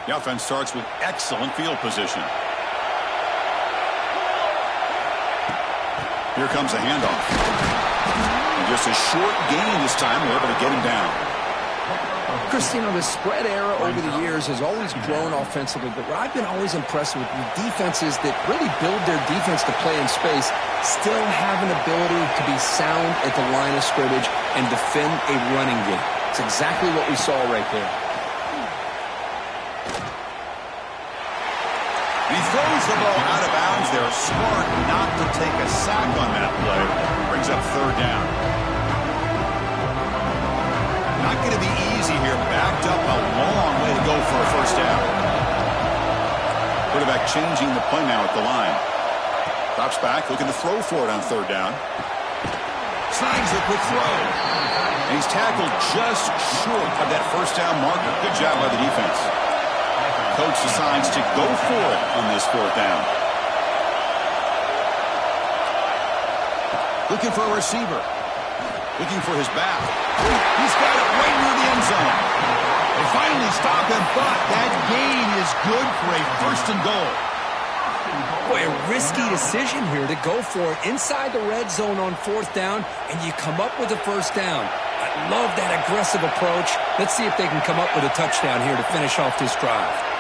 The offense starts with excellent field position. Here comes a handoff. And just a short gain this time. We're able to get him down. Chris, you know, the spread era over the years has always grown offensively, but what I've been always impressed with defenses that really build their defense to play in space still have an ability to be sound at the line of scrimmage and defend a running game. It's exactly what we saw right there. He throws the ball out of bounds. They're smart not to take a sack on that play. Brings up third down. Not going to be easy here. Backed up a long way to go for a first down. Quarterback changing the play now at the line. Drops back, looking to throw for it on third down. Snags a quick throw. And he's tackled just short of that first down marker. Good job by the defense. Coach decides to go for it on this fourth down. Looking for a receiver. Looking for his back. He's got it right near the end zone. They finally stop him, but that gain is good for a first and goal. Boy, a risky decision here to go for it inside the red zone on fourth down, and you come up with a first down. I love that aggressive approach. Let's see if they can come up with a touchdown here to finish off this drive.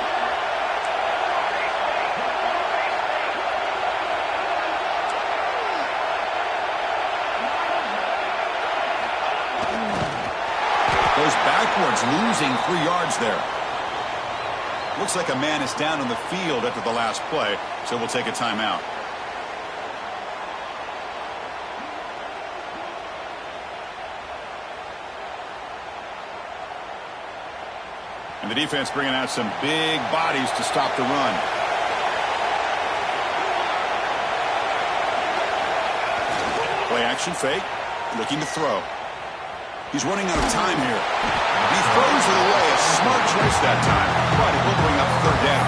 Goes backwards, losing 3 yards there. Looks like a man is down on the field after the last play, so we'll take a timeout. And the defense bringing out some big bodies to stop the run. Play action fake, looking to throw. He's running out of time here. He throws it away. A smart choice that time, but it will bring up third down.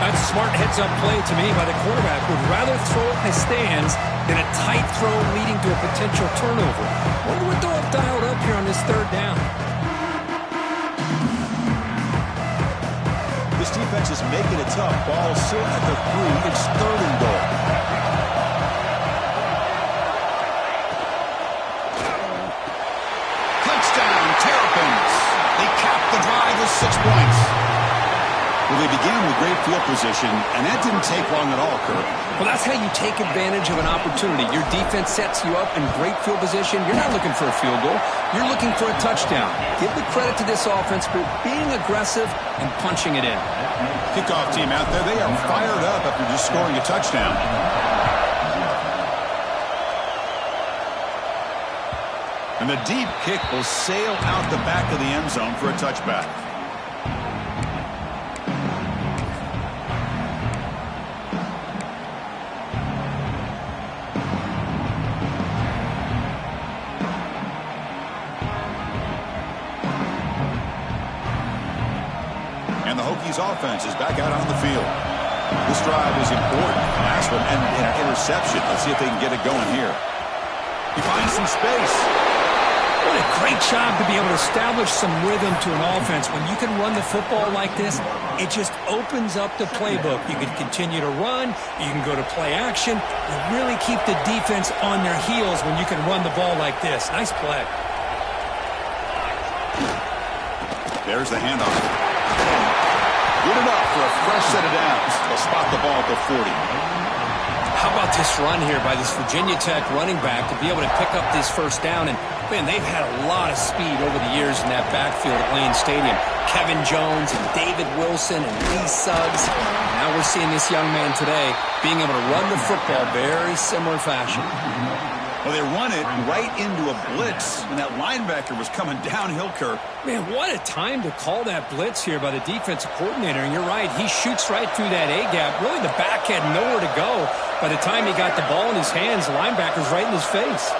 That's a smart heads-up play to me by the quarterback. Would rather throw it in the stands than a tight throw leading to a potential turnover. Wonder what they'll have dialed up here on this third down. This defense is making it tough. Ball still at the 3. It's third and goal. Terrapins. They cap the drive with 6 points. Well, they began with great field position, and that didn't take long at all, Kurt. Well, that's how you take advantage of an opportunity. Your defense sets you up in great field position. You're not looking for a field goal. You're looking for a touchdown. Give the credit to this offense for being aggressive and punching it in. Kickoff team out there. They are fired up after just scoring a touchdown. And the deep kick will sail out the back of the end zone for a touchback. And the Hokies offense is back out on the field. This drive is important. Last one ended in an interception. Let's see if they can get it going here. He finds some space. What a great job to be able to establish some rhythm to an offense. When you can run the football like this, it just opens up the playbook. You can continue to run. You can go to play action. You really keep the defense on their heels when you can run the ball like this. Nice play. There's the handoff. Good enough for a fresh set of downs. They'll spot the ball at the 40. How about this run here by this Virginia Tech running back to be able to pick up this first down? And, man, they've had a lot of speed over the years in that backfield at Lane Stadium. Kevin Jones and David Wilson and Lee Suggs. Now we're seeing this young man today being able to run the football very similar fashion. Well, they run it right into a blitz, and that linebacker was coming downhill, Kirk. Man, what a time to call that blitz here by the defensive coordinator. And you're right, he shoots right through that A-gap. Really, the back had nowhere to go. By the time he got the ball in his hands, the linebacker's right in his face.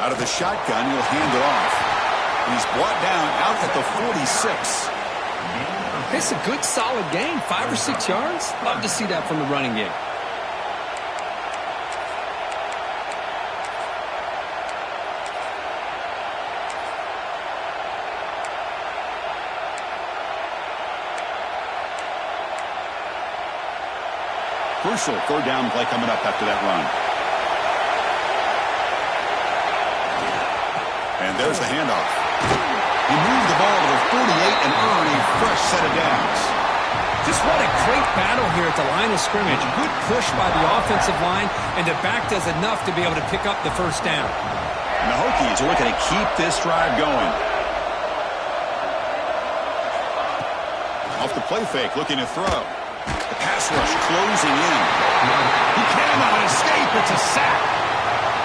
Out of the shotgun, he'll hand it off. And he's brought down out at the 46. It's a good, solid gain, 5 or 6 yards. Love to see that from the running game. crucial third down play coming up after that run. And there's the handoff. He moved the ball to the 48 and earned a fresh set of downs. Just what a great battle here at the line of scrimmage. Good push by the offensive line, and the back does enough to be able to pick up the first down. And the Hokies are looking to keep this drive going. Off the play fake, looking to throw. The pass rush closing in. He cannot escape. It's a sack.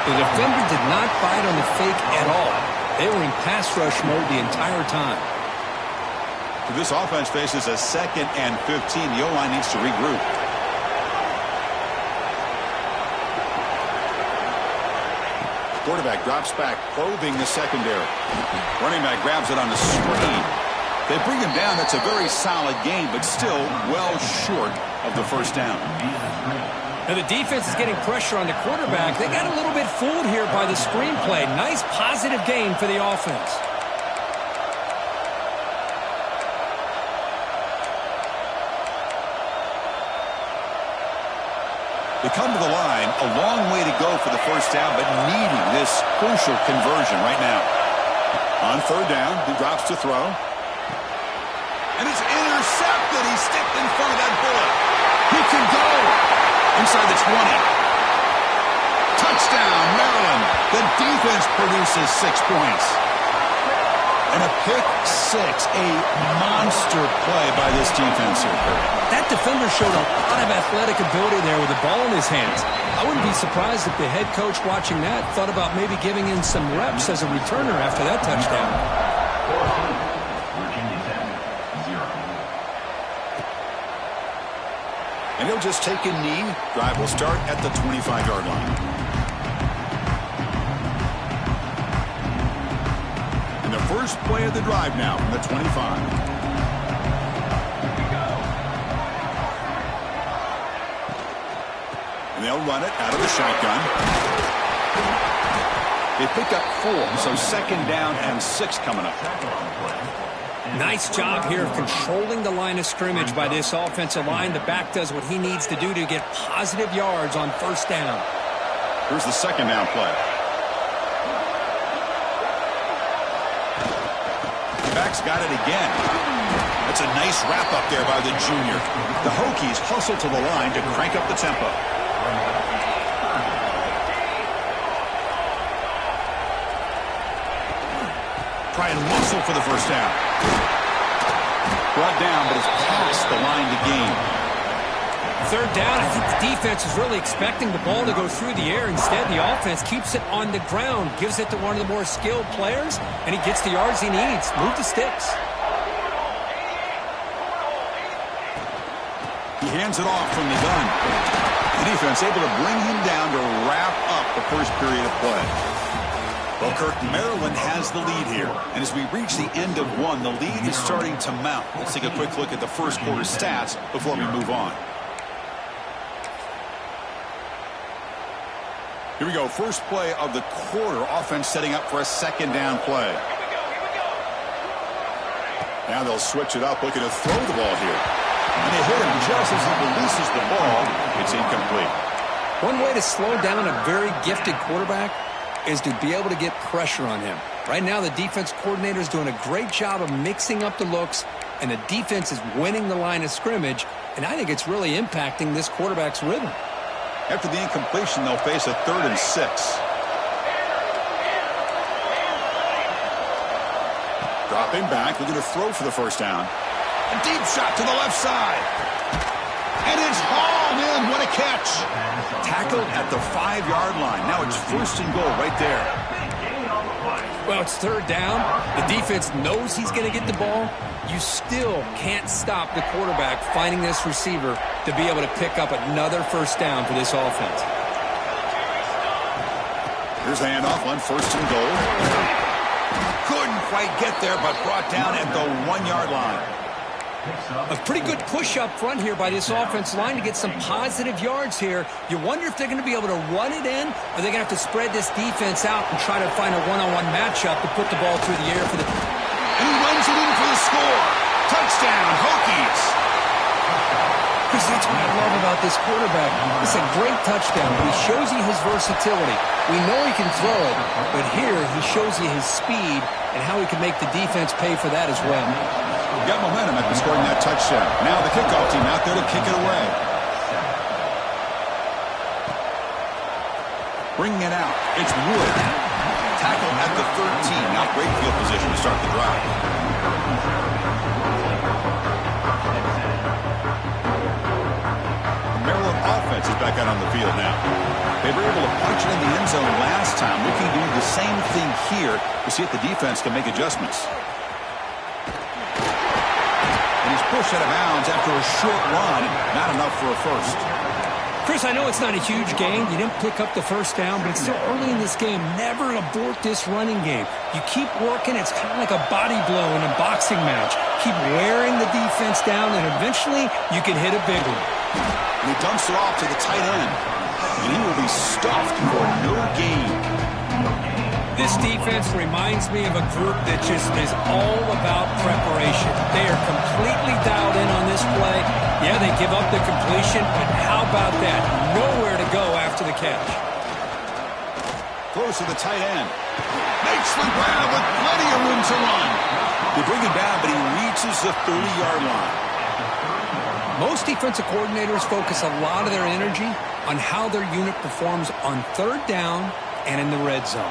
The defender did not bite on the fake at all. They were in pass rush mode the entire time. This offense faces a 2nd and 15. The O-line needs to regroup. Quarterback drops back, probing the secondary. Running back grabs it on the screen. They bring him down. That's a very solid game, but still well short of the first down. Now the defense is getting pressure on the quarterback. They got a little bit fooled here by the screenplay. Nice positive gain for the offense. They come to the line, a long way to go for the first down, but needing this crucial conversion right now. On third down, he drops to throw. And it's intercepted. He stepped in front of that bullet. He can go inside the 20. Touchdown, Maryland. The defense produces 6 points. And a pick six, a monster play by this defense here. That defender showed a lot of athletic ability there with the ball in his hands. I wouldn't be surprised if the head coach watching that thought about maybe giving in some reps as a returner after that touchdown. And he'll just take a knee. Drive will start at the 25-yard line. And the first play of the drive now from the 25. And they'll run it out of the shotgun. They pick up 4, so 2nd down and 6 coming up. Nice job here of controlling the line of scrimmage by this offensive line. The back does what he needs to do to get positive yards on first down. Here's the 2nd down play. The back's got it again. That's a nice wrap up there by the junior. The Hokies hustle to the line to crank up the tempo. Try and muscle for the first down. Brought down, but it's past the line to gain. Third down, I think the defense is really expecting the ball to go through the air. Instead, the offense keeps it on the ground, gives it to one of the more skilled players, and he gets the yards he needs. Move the sticks. He hands it off from the gun. The defense able to bring him down to wrap up the first period of play. Well, Kirk, Maryland has the lead here. And as we reach the end of one, the lead is starting to mount. Let's take a quick look at the first quarter stats before we move on. Here we go. First play of the quarter. Offense setting up for a 2nd down play. Now they'll switch it up, looking to throw the ball here. And they hit him just as he releases the ball. It's incomplete. One way to slow down a very gifted quarterback is to be able to get pressure on him. Right now, the defense coordinator is doing a great job of mixing up the looks, and the defense is winning the line of scrimmage, and I think it's really impacting this quarterback's rhythm. After the incompletion, they'll face a 3rd and 6. Dropping back, looking to throw for the first down. A deep shot to the left side. And it's hauled in. What a catch. Tackled at the 5-yard line. Now it's 1st and goal right there. Well, it's 3rd down. The defense knows he's going to get the ball. You still can't stop the quarterback finding this receiver to be able to pick up another first down for this offense. Here's the handoff on 1st and goal. Couldn't quite get there, but brought down at the 1-yard line. A pretty good push up front here by this offensive line to get some positive yards here. You wonder if they're going to be able to run it in, or they're going to have to spread this defense out and try to find a one-on-one matchup to put the ball through the air for the... And he runs it in for the score. Touchdown, Hokies. Chris, that's what I love about this quarterback. It's a great touchdown, but he shows you his versatility. We know he can throw it, but here he shows you his speed and how he can make the defense pay for that as well. Got momentum after scoring that touchdown. Now the kickoff team out there to kick it away. Bringing it out. It's Wood. Tackle at the 13. Now great field position to start the drive. Maryland offense is back out on the field now. They were able to punch it in the end zone last time. Looking to do the same thing here to see if the defense can make adjustments. And he's pushed out of bounds after a short run. Not enough for a first. Chris, I know it's not a huge gain. You didn't pick up the first down, but it's still early in this game. Never abort this running game. You keep working. It's kind of like a body blow in a boxing match. Keep wearing the defense down, and eventually you can hit a big one. And he dumps it off to the tight end. And he will be stuffed for no gain. This defense reminds me of a group that just is all about preparation. They are completely dialed in on this play. Yeah, they give up the completion, but how about that? Nowhere to go after the catch. Close to the tight end. Makes the grab with plenty of room to run. They bring him down, but he reaches the 30-yard line. Most defensive coordinators focus a lot of their energy on how their unit performs on third down and in the red zone.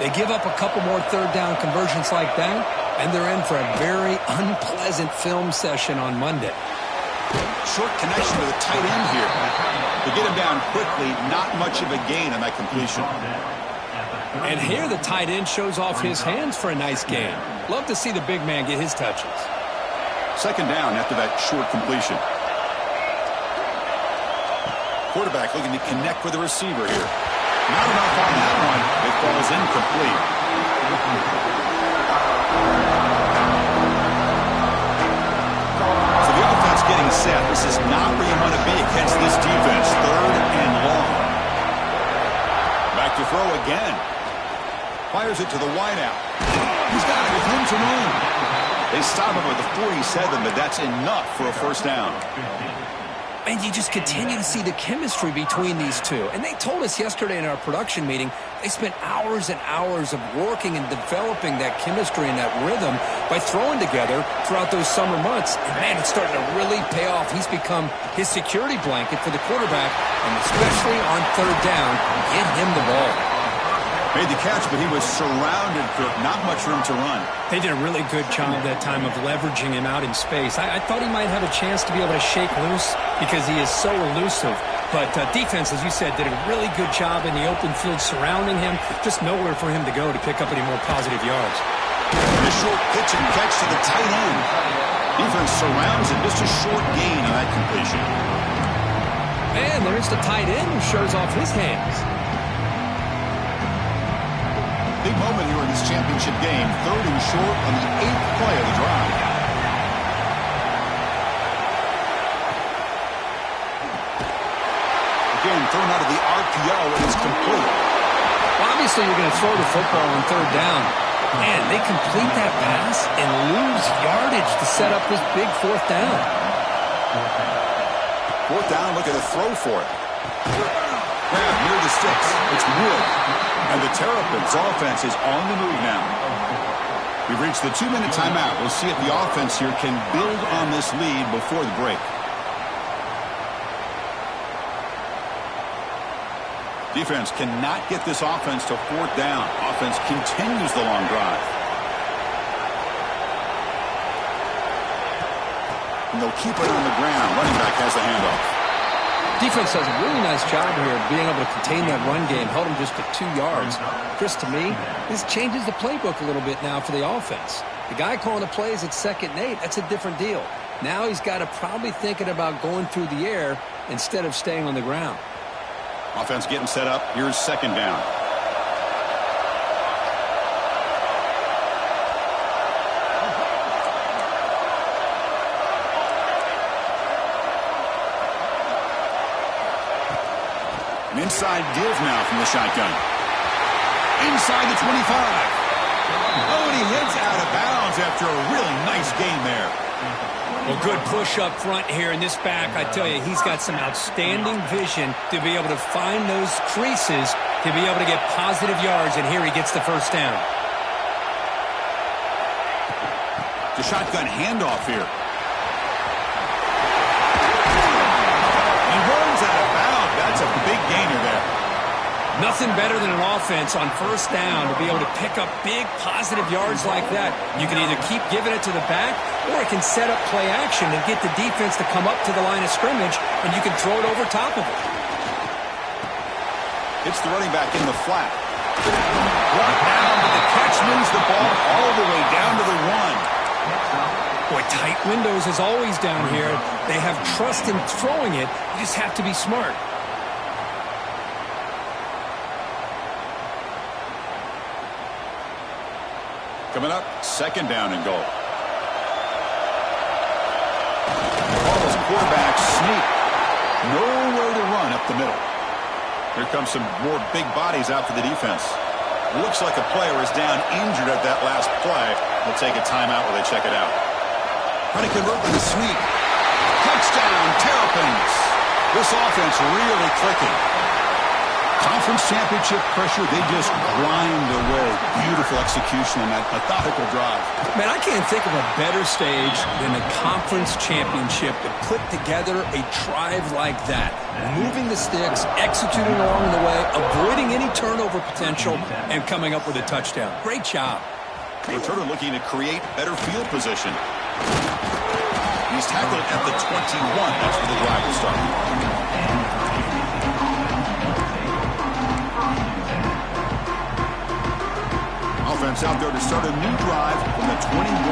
They give up a couple more third down conversions like that, and they're in for a very unpleasant film session on Monday. Short connection to the tight end here. They get him down quickly, not much of a gain on that completion. And here the tight end shows off his hands for a nice gain. Love to see the big man get his touches. Second down after that short completion. Quarterback looking to connect with the receiver here. Not enough on that one. It falls incomplete. So the offense getting set. This is not where you want to be against this defense. Third and long. Back to throw again. Fires it to the wideout. He's got it with room to run. They stop him at the 47, but that's enough for a first down. And you just continue to see the chemistry between these two. And they told us yesterday in our production meeting, they spent hours and hours of working and developing that chemistry and that rhythm by throwing together throughout those summer months. And, man, it's starting to really pay off. He's become his security blanket for the quarterback, and especially on third down, get him the ball. Made the catch, but he was surrounded for not much room to run. They did a really good job that time of leveraging him out in space. I thought he might have a chance to be able to shake loose because he is so elusive. But defense, as you said, did a really good job in the open field surrounding him. Just nowhere for him to go to pick up any more positive yards. A short pitch and catch to the tight end. Defense surrounds him. Just a short gain on that completion. And there's the tight end who shows off his hands. Big moment here in this championship game. Third and short on the 8th play of the drive. Again, thrown out of the RPO, and it's complete. Well, obviously, you're going to throw the football on third down. Man, they complete that pass and lose yardage to set up this big fourth down. Fourth down, look at the throw for it. Grab near the sticks. It's Wood. And the Terrapins offense is on the move now. We've reached the 2-minute timeout. We'll see if the offense here can build on this lead before the break. Defense cannot get this offense to fourth down. Offense continues the long drive. And they'll keep it on the ground. Running back has the handoff. Defense does a really nice job here of being able to contain that run game. Held him just to 2 yards. Chris, to me, this changes the playbook a little bit now for the offense. The guy calling the plays at 2nd and 8, that's a different deal. Now he's got to probably thinking about going through the air instead of staying on the ground. Offense getting set up. Here's second down. An inside give now from the shotgun. Inside the 25. Oh, and he heads out of bounds after a really nice game there. Well, good push up front here in this back. I tell you, he's got some outstanding vision to be able to find those creases to be able to get positive yards, and here he gets the first down. The shotgun handoff here. He runs out of bounds. That's a big gainer there. Nothing better than an offense on first down to be able to pick up big positive yards like that. You can either keep giving it to the back, or it can set up play action and get the defense to come up to the line of scrimmage, and you can throw it over top of it. It's the running back in the flat. Brought down, but the catch moves the ball all the way down to the 1. Boy, tight windows as always down here. They have trust in throwing it. You just have to be smart. Coming up, second down and goal. Cardinals quarterback sneak. Nowhere to run up the middle. Here comes some more big bodies out for the defense. Looks like a player is down injured at that last play. They'll take a timeout while they check it out. Trying to convert with a sweep. Touchdown, Terrapins. This offense really clicking. Conference championship pressure, they just grind away. Beautiful execution on that methodical drive. Man, I can't think of a better stage than the conference championship to put together a drive like that. Moving the sticks, executing along the way, avoiding any turnover potential, and coming up with a touchdown. Great job. Turner looking to create better field position. He's tackled at the 21. That's where the drive will start. Offense out there to start a new drive from the 21.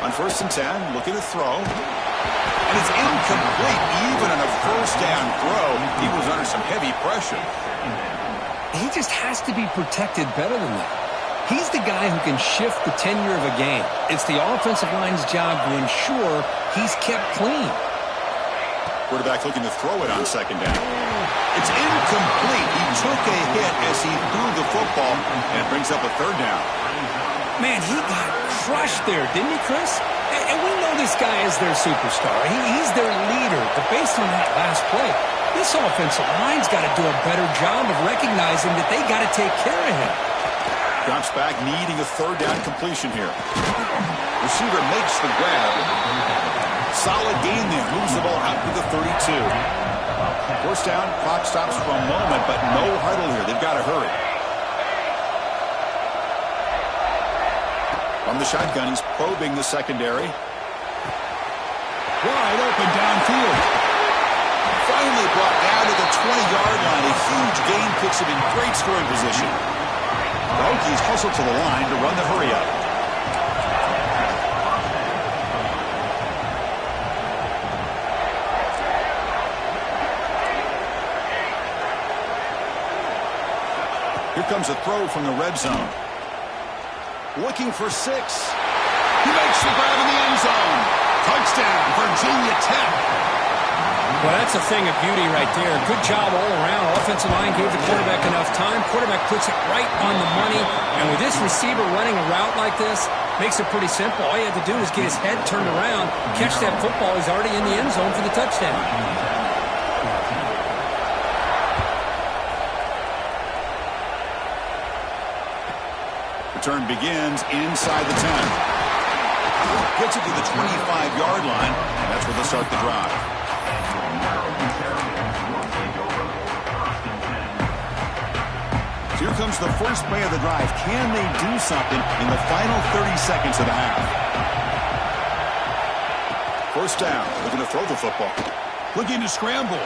On 1st and 10, looking to throw. And it's incomplete. Even on a first down throw, he was under some heavy pressure. He just has to be protected better than that. He's the guy who can shift the tenure of a game. It's the offensive line's job to ensure he's kept clean. Quarterback looking to throw it on second down. It's incomplete. He took a hit as he threw the football, and it brings up a third down. Man, he got crushed there, didn't he, Chris? And we know this guy is their superstar. He's their leader. But based on that last play, this offensive line's got to do a better job of recognizing that they got to take care of him. Drops back, needing a third down completion here. Receiver makes the grab. Solid gain there. Moves the ball out to the 32. First down, clock stops for a moment, but no huddle here. They've got to hurry. From the shotgun, he's probing the secondary. Wide open downfield. Finally brought down to the 20-yard line. A huge gain puts him in great scoring position. The Hokies hustle to the line to run the hurry-up. Here comes a throw from the red zone. Looking for 6. He makes the grab in the end zone. Touchdown, Virginia Tech. Well, that's a thing of beauty right there. Good job all around. Offensive line gave the quarterback enough time. Quarterback puts it right on the money. And with this receiver running a route like this, makes it pretty simple. All you have to do is get his head turned around, catch that football. He's already in the end zone for the touchdown. Return begins inside the 10. Gets it to the 25-yard line, and that's where they'll start the drive. So here comes the first play of the drive. Can they do something in the final 30 seconds of the half? First down, looking to throw the football. Looking to scramble.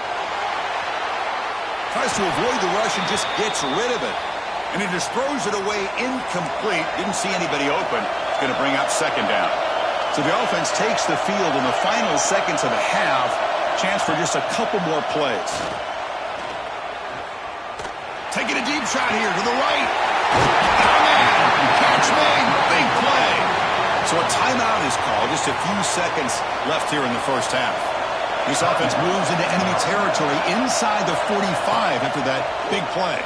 Tries to avoid the rush and just gets rid of it. And he just throws it away incomplete. Didn't see anybody open. It's going to bring up second down. So the offense takes the field in the final seconds of the half. Chance for just a couple more plays. Taking a deep shot here to the right. Oh, man. Catch made. Big play. So a timeout is called. Just a few seconds left here in the first half. This offense moves into enemy territory inside the 45 after that big play.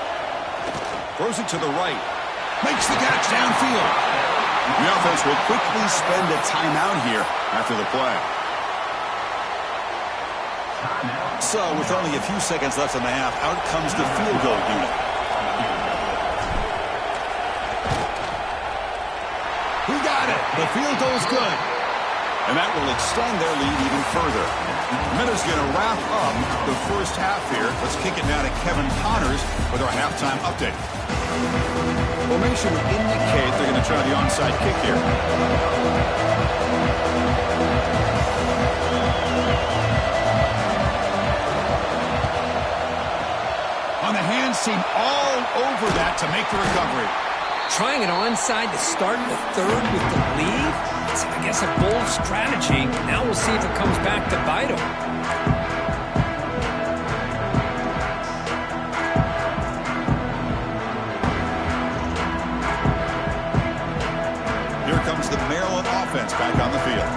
Throws it to the right. Makes the catch downfield. The offense will quickly spend a timeout here after the play. So, with only a few seconds left in the half, out comes the field goal unit. He got it. The field goal's good. And that will extend their lead even further. Minutes going to wrap up the first half here. Let's kick it now to Kevin Connors with our halftime update. Formation would indicate they're going to try the onside kick here. On the hands team all over that to make the recovery. Trying it onside to start the third with the lead? It's, I guess, a bold strategy. Now we'll see if it comes back to bite him. Here comes the Maryland offense back on the field.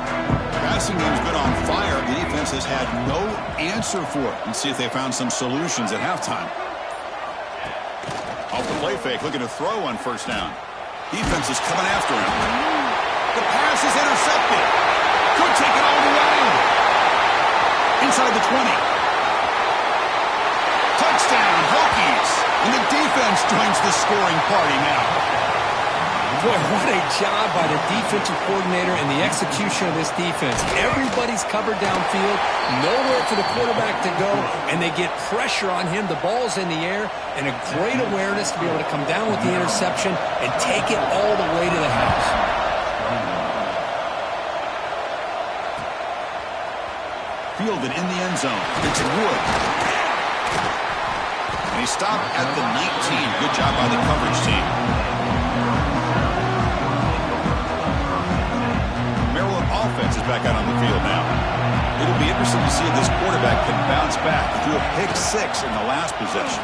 Passing game's been on fire. The defense has had no answer for it. Let's see if they found some solutions at halftime. Off the play fake, looking to throw on first down. Defense is coming after him. The pass is intercepted. Could take it all the way. Inside the 20. Touchdown, Hokies. And the defense joins the scoring party now. Boy, what a job by the defensive coordinator and the execution of this defense. Everybody's covered downfield, nowhere for the quarterback to go, and they get pressure on him. The ball's in the air, and a great awareness to be able to come down with the interception and take it all the way to the house. Fielded in the end zone. It's Wood. And he stopped at the 19. Good job by the coverage team. Maryland offense is back out on the field now. It'll be interesting to see if this quarterback can bounce back. He threw a pick 6 in the last possession.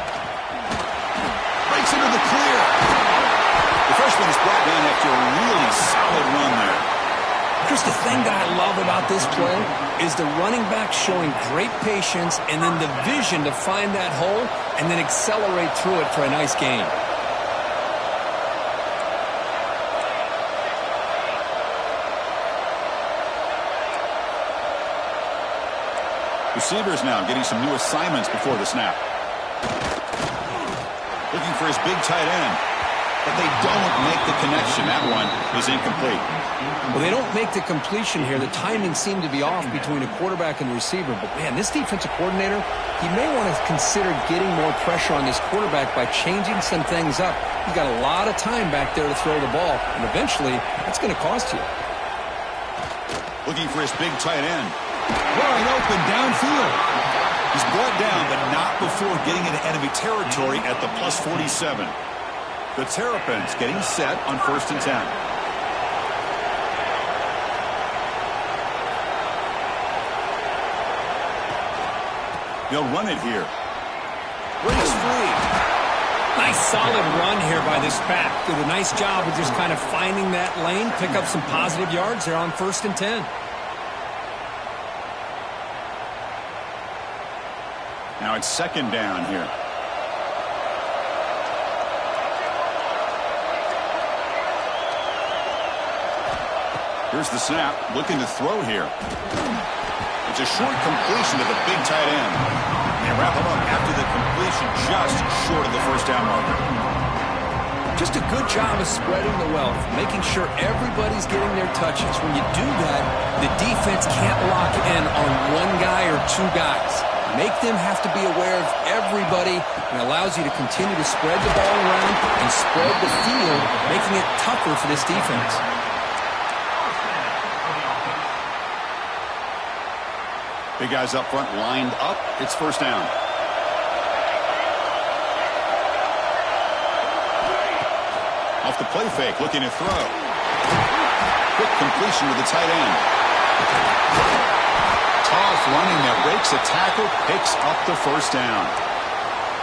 Breaks into the clear. The freshman is brought down after a really solid run there. Chris, the thing that I love about this play is the running back showing great patience and then the vision to find that hole and then accelerate through it for a nice gain. Receivers now getting some new assignments before the snap. Looking for his big tight end. But they don't make the connection. That one is incomplete. Well, they don't make the completion here. The timing seemed to be off between the quarterback and the receiver. But, man, this defensive coordinator, he may want to consider getting more pressure on this quarterback by changing some things up. He's got a lot of time back there to throw the ball. And eventually, that's going to cost you. Looking for his big tight end. Wide open downfield. He's brought down, but not before getting into enemy territory at the plus 47. The Terrapins getting set on 1st and 10. They'll run it here. Breaks free. Nice solid run here by this pack. Did a nice job of just kind of finding that lane, pick up some positive yards there on 1st and 10. Now it's 2nd down here. Here's the snap, looking to throw here. It's a short completion to the big tight end. They wrap him up after the completion just short of the first down marker. Just a good job of spreading the wealth, making sure everybody's getting their touches. When you do that, the defense can't lock in on one guy or two guys. Make them have to be aware of everybody, and allows you to continue to spread the ball around and spread the field, making it tougher for this defense. Big guys up front lined up. It's 1st down. Off the play fake, looking to throw. Quick completion to the tight end. Tough running that breaks a tackle, picks up the 1st down.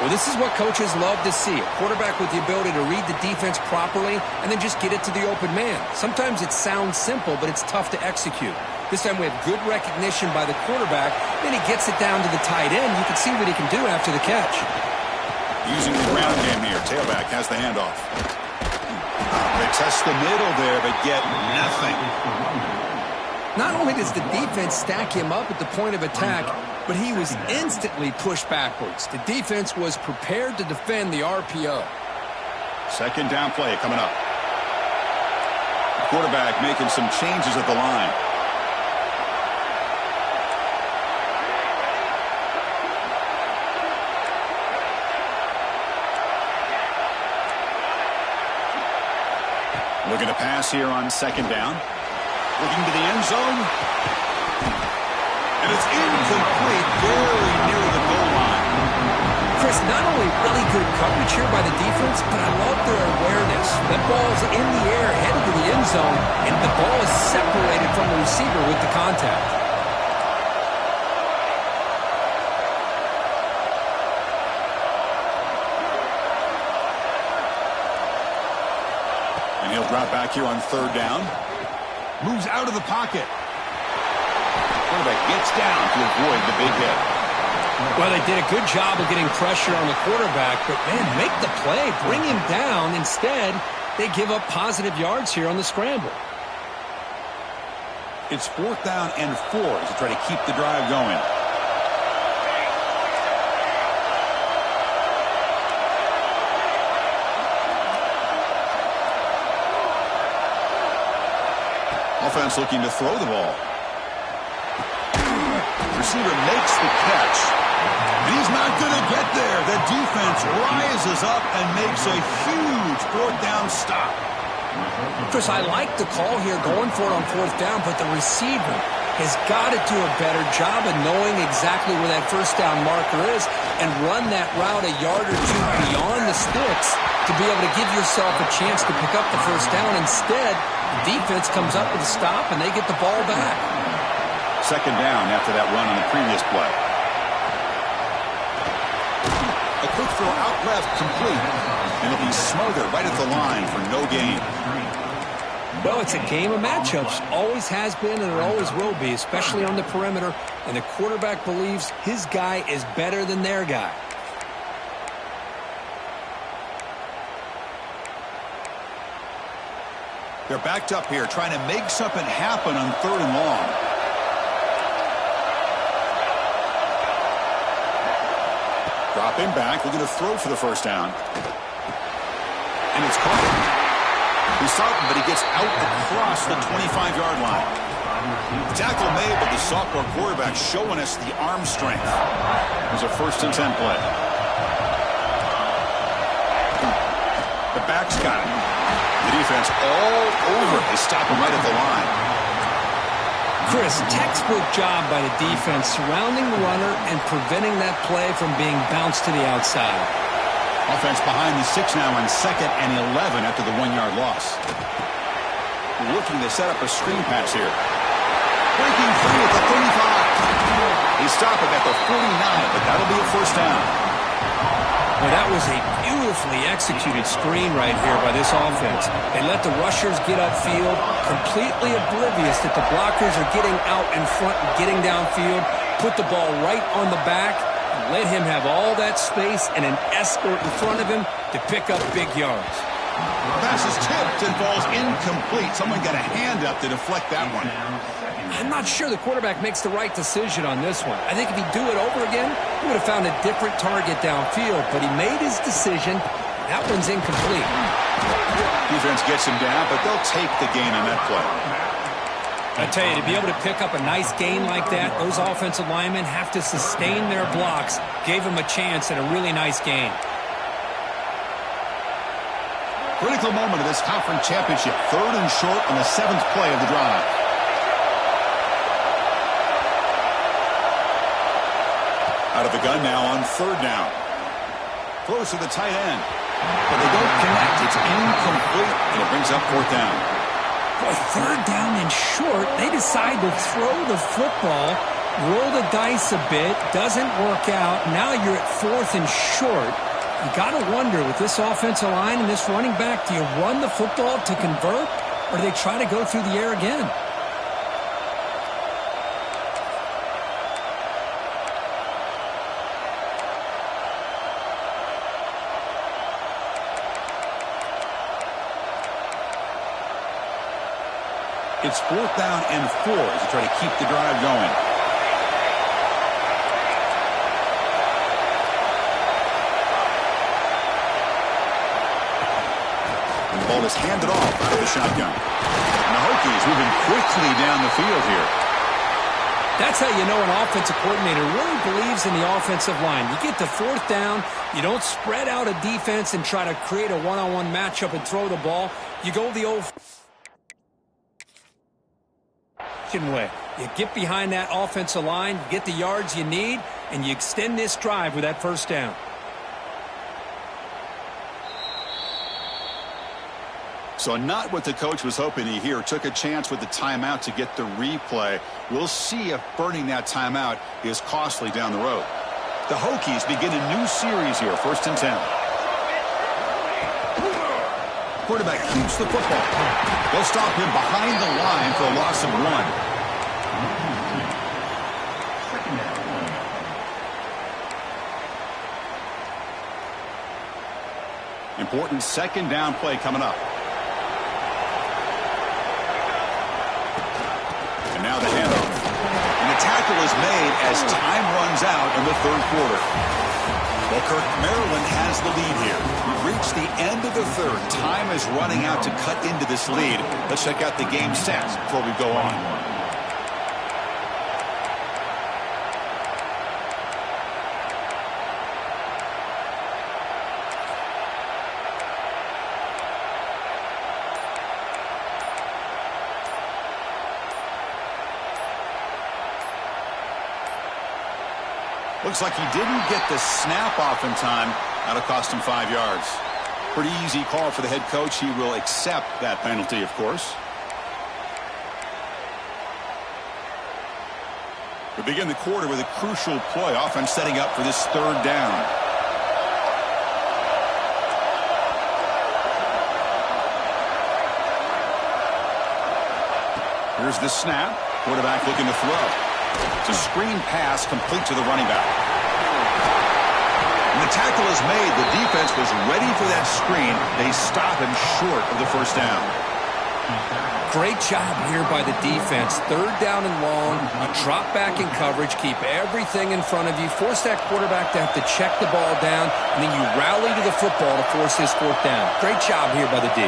Well, this is what coaches love to see. A quarterback with the ability to read the defense properly and then just get it to the open man. Sometimes it sounds simple, but it's tough to execute. This time we have good recognition by the quarterback. Then he gets it down to the tight end. You can see what he can do after the catch. Using the ground game here. Tailback has the handoff. They test the middle there, but get nothing. Not only does the defense stack him up at the point of attack, but he was instantly pushed backwards. The defense was prepared to defend the RPO. Second down play coming up. Quarterback making some changes at the line. Looking to pass here on second down. Looking to the end zone. And it's incomplete, very near the goal line. Chris, not only really good coverage here by the defense, but I love their awareness. That ball's in the air, headed to the end zone, and the ball is separated from the receiver with the contact. And he'll drop back here on third down. Moves out of the pocket. Quarterback gets down to avoid the big hit. Well, they did a good job of getting pressure on the quarterback, but, man, make the play. Bring him down. Instead, they give up positive yards here on the scramble. It's fourth down and 4 to try to keep the drive going. Offense looking to throw the ball. Receiver makes the catch. And he's not going to get there. The defense rises up and makes a huge fourth down stop. Chris, I like the call here going for it on fourth down, but the receiver has got to do a better job of knowing exactly where that first down marker is and run that route a yard or two beyond the sticks to be able to give yourself a chance to pick up the first down. Instead, the defense comes up with a stop and they get the ball back. Second down after that run on the previous play. A quick throw out left, complete. And it'll be smothered right at the line for no gain. Well, it's a game of matchups. Always has been and it always will be, especially on the perimeter. And the quarterback believes his guy is better than their guy. They're backed up here trying to make something happen on third and long. Drop him back, looking to throw for the first down. And it's caught. He saw it, but he gets out across the 25-yard line. Tackle made, but the sophomore quarterback showing us the arm strength. It was a 1st and 10 play. The back's got it. The defense all over. They stop him right at the line. Chris, textbook job by the defense surrounding the runner and preventing that play from being bounced to the outside. Offense behind the 6 now on 2nd and 11 after the 1-yard loss. Looking to set up a screen pass here. Breaking free at the 35. He stopped it at the 49, but that'll be a first down. Well, that was a beautifully executed screen right here by this offense. They let the rushers get upfield, completely oblivious that the blockers are getting out in front and getting downfield, put the ball right on the back, and let him have all that space and an escort in front of him to pick up big yards. Pass is tipped and falls incomplete. Someone got a hand up to deflect that one. I'm not sure the quarterback makes the right decision on this one. I think if he'd do it over again, he would have found a different target downfield, but he made his decision. That one's incomplete. Defense gets him down, but they'll take the gain on that play. I tell you, to be able to pick up a nice gain like that, those offensive linemen have to sustain their blocks. Gave him a chance at a really nice gain. Critical moment of this conference championship. 3rd and short on the 7th play of the drive. Out of the gun now on 3rd down. Close to the tight end. But they don't connect. It's incomplete, and it brings up 4th down. Boy, 3rd down and short. They decide to throw the football, roll the dice a bit, doesn't work out. Now you're at 4th and short. You got to wonder, with this offensive line and this running back, do you run the football to convert, or do they try to go through the air again? It's 4th down and 4 as they try to keep the drive going. And the ball is handed off out of the shotgun. And the Hokies moving quickly down the field here. That's how you know an offensive coordinator really believes in the offensive line. You get to 4th down, you don't spread out a defense and try to create a one-on-one matchup and throw the ball. You go the old-fashioned way. You get behind that offensive line, you get the yards you need, and you extend this drive with that 1st down. So not what the coach was hoping to hear. Took a chance with the timeout to get the replay. We'll see if burning that timeout is costly down the road. The Hokies begin a new series here, 1st and 10. Quarterback keeps the football. They'll stop him behind the line for a loss of 1. Important 2nd down play coming up. And now the handoff. And the tackle is made as time runs out in the 3rd quarter. Well, Kirk, Maryland has the lead here. We've reached the end of the 3rd. Time is running out to cut into this lead. Let's check out the game stats before we go on. Looks like he didn't get the snap off in time. That'll cost him 5 yards. Pretty easy call for the head coach. He will accept that penalty, of course. We begin the quarter with a crucial play. Offense setting up for this 3rd down. Here's the snap. Quarterback looking to throw. It's a screen pass complete to the running back. And the tackle is made. The defense was ready for that screen. They stop him short of the 1st down. Great job here by the defense. 3rd down and long. You drop back in coverage, keep everything in front of you, force that quarterback to have to check the ball down, and then you rally to the football to force this 4th down. Great job here by the D.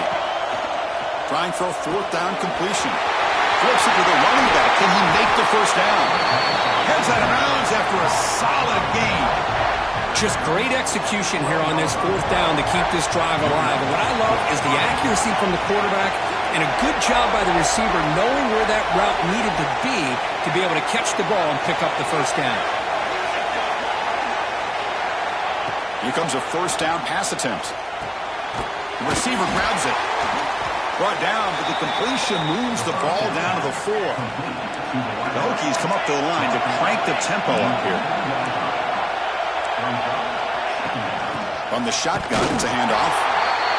Trying for a 4th down completion. Flips it to the running back. Can he make the 1st down? Heads out of bounds after a solid gain. Just great execution here on this 4th down to keep this drive alive. And what I love is the accuracy from the quarterback and a good job by the receiver knowing where that route needed to be able to catch the ball and pick up the 1st down. Here comes a 1st down pass attempt. The receiver grabs it. Brought down, but the completion moves the ball down to the 4. The Hokies come up to the line to crank the tempo up here. From the shotgun, it's a handoff.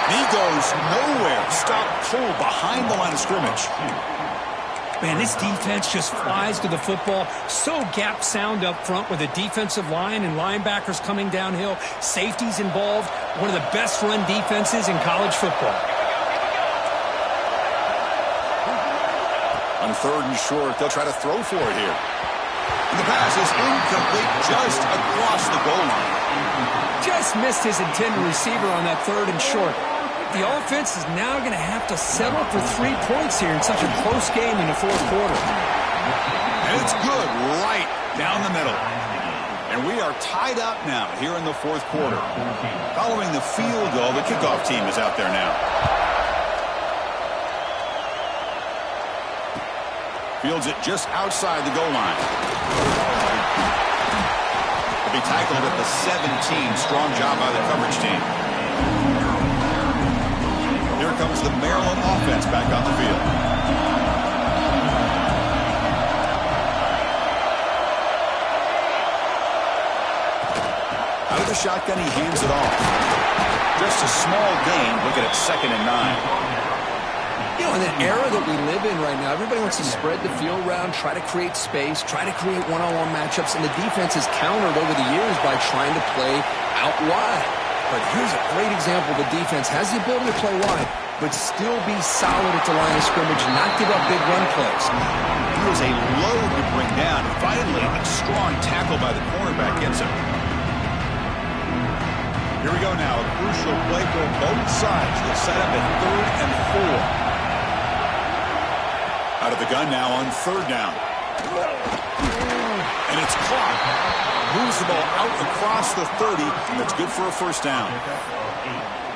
He goes nowhere. Stop pull behind the line of scrimmage. Man, this defense just flies to the football. So gap sound up front with a defensive line and linebackers coming downhill. Safeties involved. One of the best run defenses in college football. On 3rd and short, they'll try to throw for it here. And the pass is incomplete just across the goal line. Just missed his intended receiver on that 3rd and short. The offense is now going to have to settle for 3 points here in such a close game in the 4th quarter. And it's good right down the middle. And we are tied up now here in the 4th quarter. Following the field goal, the kickoff team is out there now. Fields it just outside the goal line. He'll be tackled at the 17. Strong job by the coverage team. Here comes the Maryland offense back on the field. Out of the shotgun, he hands it off. Just a small gain. Look at it, 2nd and 9. You know, in the era that we live in right now, everybody wants to spread the field around, try to create space, try to create one-on-one matchups, and the defense has countered over the years by trying to play out wide. But here's a great example. The defense has the ability to play wide. but still be solid at the line of scrimmage and not give up big run plays. He was a load to bring down. Finally, a strong tackle by the cornerback gets him. Here we go now. A crucial play for both sides. They'll set up at 3rd and 4. Out of the gun now on 3rd down. And it's caught. Moves the ball out across the 30, and that's good for a 1st down.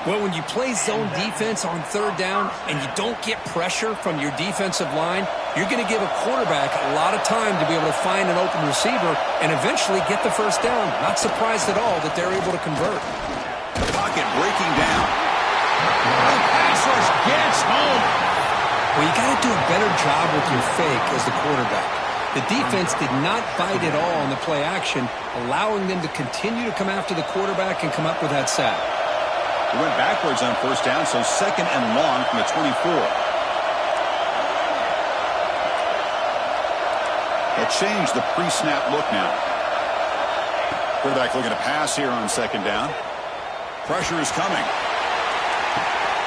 Well, when you play zone defense on 3rd down and you don't get pressure from your defensive line, you're going to give a quarterback a lot of time to be able to find an open receiver and eventually get the 1st down. Not surprised at all that they're able to convert. The pocket breaking down. The pass rush gets home. Well, you got to do a better job with your fake as the quarterback. The defense did not bite at all on the play action, allowing them to continue to come after the quarterback and come up with that sack. They went backwards on 1st down, so 2nd and long from the 24. They'll change the pre-snap look now. Quarterback looking to pass here on 2nd down. Pressure is coming.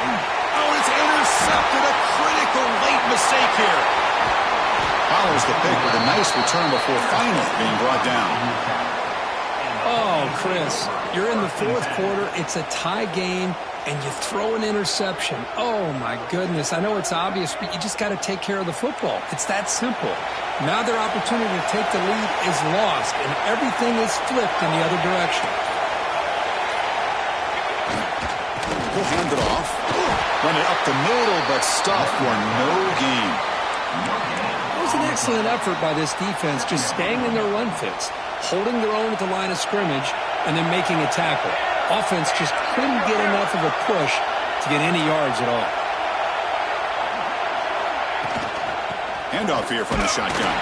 Oh, it's intercepted. A critical late mistake here. Follows the pick with a nice return before finally being brought down. Oh, Chris, you're in the 4th quarter. It's a tie game, and you throw an interception. Oh, my goodness. I know it's obvious, but you just got to take care of the football. It's that simple. Now their opportunity to take the lead is lost, and everything is flipped in the other direction. He'll hand it off. Run it up the middle, but stuffed for no gain. It was an excellent effort by this defense, just staying in their run fits, holding their own at the line of scrimmage, and then making a tackle. Offense just couldn't get enough of a push to get any yards at all. Handoff here from the shotgun.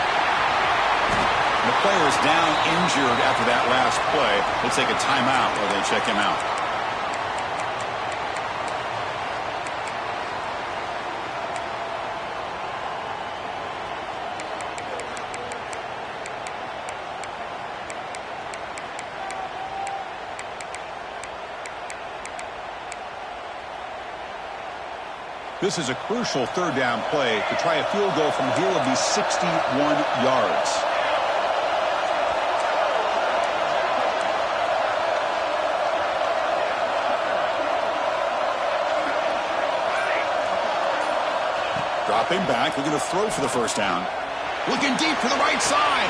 The player is down injured after that last play. They'll take a timeout while they check him out. This is a crucial 3rd down play. To try a field goal from here will be 61 yards. Dropping back, looking to throw for the 1st down. Looking deep to the right side.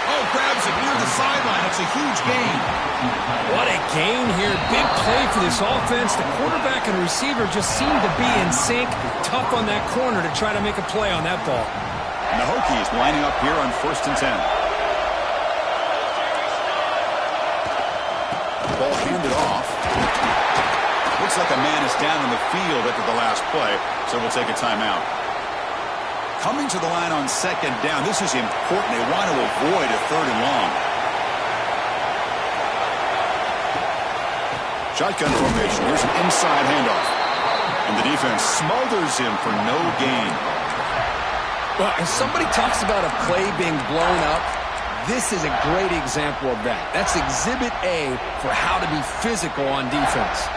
Oh, grabs it near the sideline. It's a huge gain. What a gain here. Big play for this offense. The quarterback and receiver just seem to be in sync. Tough on that corner to try to make a play on that ball. And the Hokies lining up here on 1st and 10. Ball handed off. Looks like a man is down in the field after the last play, so we'll take a timeout. Coming to the line on 2nd down. This is important. They want to avoid a 3rd and long. Shotgun formation. Here's an inside handoff. And the defense smothers him for no gain. Well, if somebody talks about a play being blown up, this is a great example of that. That's Exhibit A for how to be physical on defense.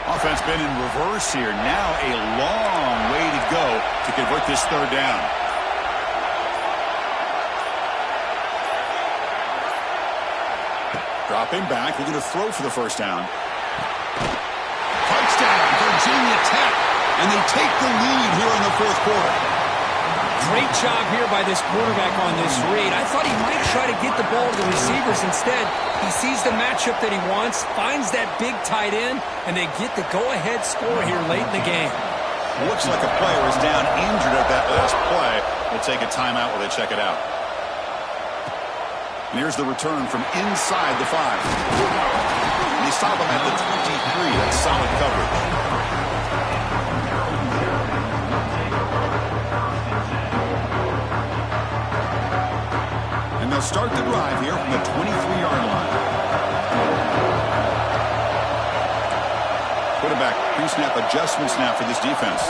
Offense been in reverse here. Now a long way to go to convert this 3rd down. Dropping back, looking to throw for the 1st down. Touchdown, Virginia Tech. And they take the lead here in the 4th quarter. Great job here by this quarterback on this read. I thought he might try to get the ball to the receivers. Instead, he sees the matchup that he wants, finds that big tight end, and they get the go-ahead score here late in the game. Looks like a player is down injured at that last play. We'll take a timeout while they check it out. And here's the return from inside the 5. And they stop him at the 23. That's solid coverage. And they'll start the drive here from the 23-yard line. Quarterback pre-snap adjustment snap for this defense.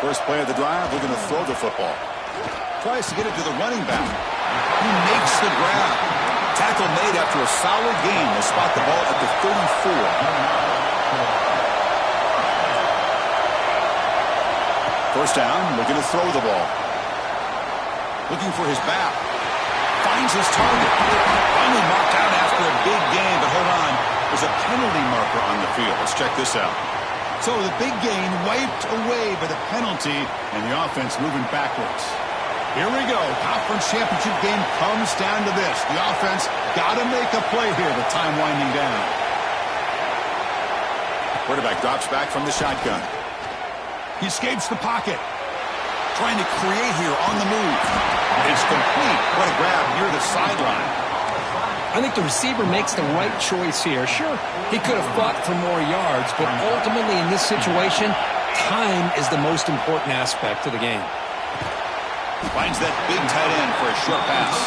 First play of the drive, we're going to throw the football. Tries to get it to the running back. He makes the grab. Tackle made after a solid gain. They spot the ball at the 34. First down, looking to throw the ball. Looking for his back. Finds his target. Finally marked out after a big gain, but hold on. There's a penalty marker on the field. Let's check this out. So the big gain wiped away by the penalty, and the offense moving backwards. Here we go. Conference championship game comes down to this. The offense got to make a play here with time winding down. Quarterback drops back from the shotgun. He escapes the pocket. Trying to create here on the move. It's complete. What a grab near the sideline. I think the receiver makes the right choice here. Sure, he could have fought for more yards, but ultimately in this situation, time is the most important aspect of the game. Finds that big tight end for a short pass.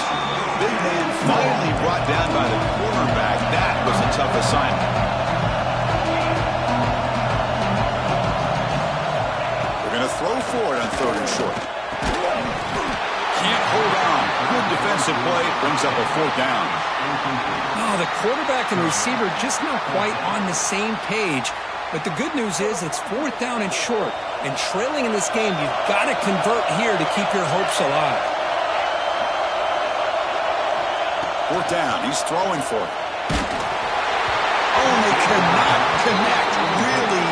Big man finally brought down by the quarterback. That was a tough assignment. They're going to throw for it on third and short. Can't hold on. Good defensive play. Brings up a fourth down. Oh, the quarterback and receiver just not quite on the same page. But the good news is it's fourth down and short. And trailing in this game, you've got to convert here to keep your hopes alive. Fourth down. He's throwing for it. Oh, they cannot connect. Really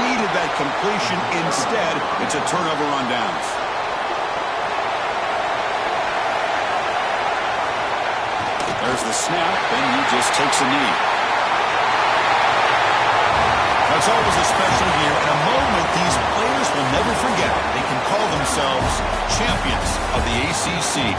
needed that completion. Instead, it's a turnover on downs. There's the snap, and he just takes a knee. It's always a special year and a moment these players will never forget. They can call themselves champions of the ACC.